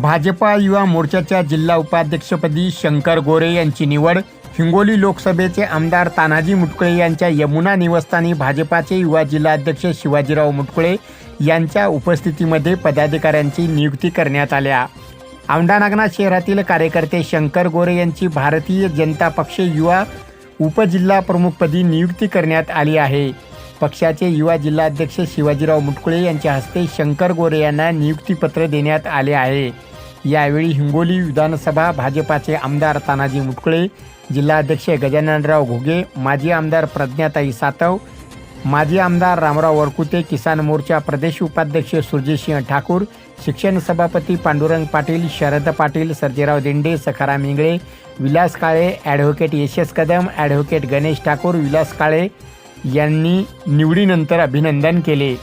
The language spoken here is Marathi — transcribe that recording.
भाजपा युवा मोर्चाच्या जिल्हा उपाध्यक्षपदी शंकर गोरे यांची निवड. हिंगोली लोकसभेचे आमदार तानाजी मुटकुळे यांच्या यमुना निवासस्थानी भाजपाचे युवा जिल्हाध्यक्ष शिवाजीराव मुटकुळे यांच्या उपस्थितीमध्ये पदाधिकाऱ्यांची नियुक्ती करण्यात आल्या. औंढा नागनाथ शहरातील कार्यकर्ते शंकर गोरे यांची भारतीय जनता पक्ष युवा उपजिल्हा प्रमुखपदी नियुक्ती करण्यात आली आहे. पक्षाचे युवा जिल्हाध्यक्ष शिवाजीराव मुटकुळे यांच्या हस्ते शंकर गोरे यांना नियुक्तीपत्र देण्यात आले आहे. यावेळी हिंगोली विधानसभा भाजपाचे आमदार तानाजी मुटकुळे, जिल्हाध्यक्ष गजाननराव घुगे, माजी आमदार प्रज्ञाताई सातव, माजी आमदार रामराव वरकुते, किसान मोर्चा प्रदेश उपाध्यक्ष सुरजीतसिंह ठाकूर, शिक्षण सभापती पांडुरंग पाटील, शरद पाटील, सर्जेराव दिंडे, सखाराम इंगळे, विलास काळे, ॲडव्होकेट यशस कदम, ॲडव्होकेट गणेश ठाकूर, विलास काळे यांनी निवडीनंतर अभिनंदन केले.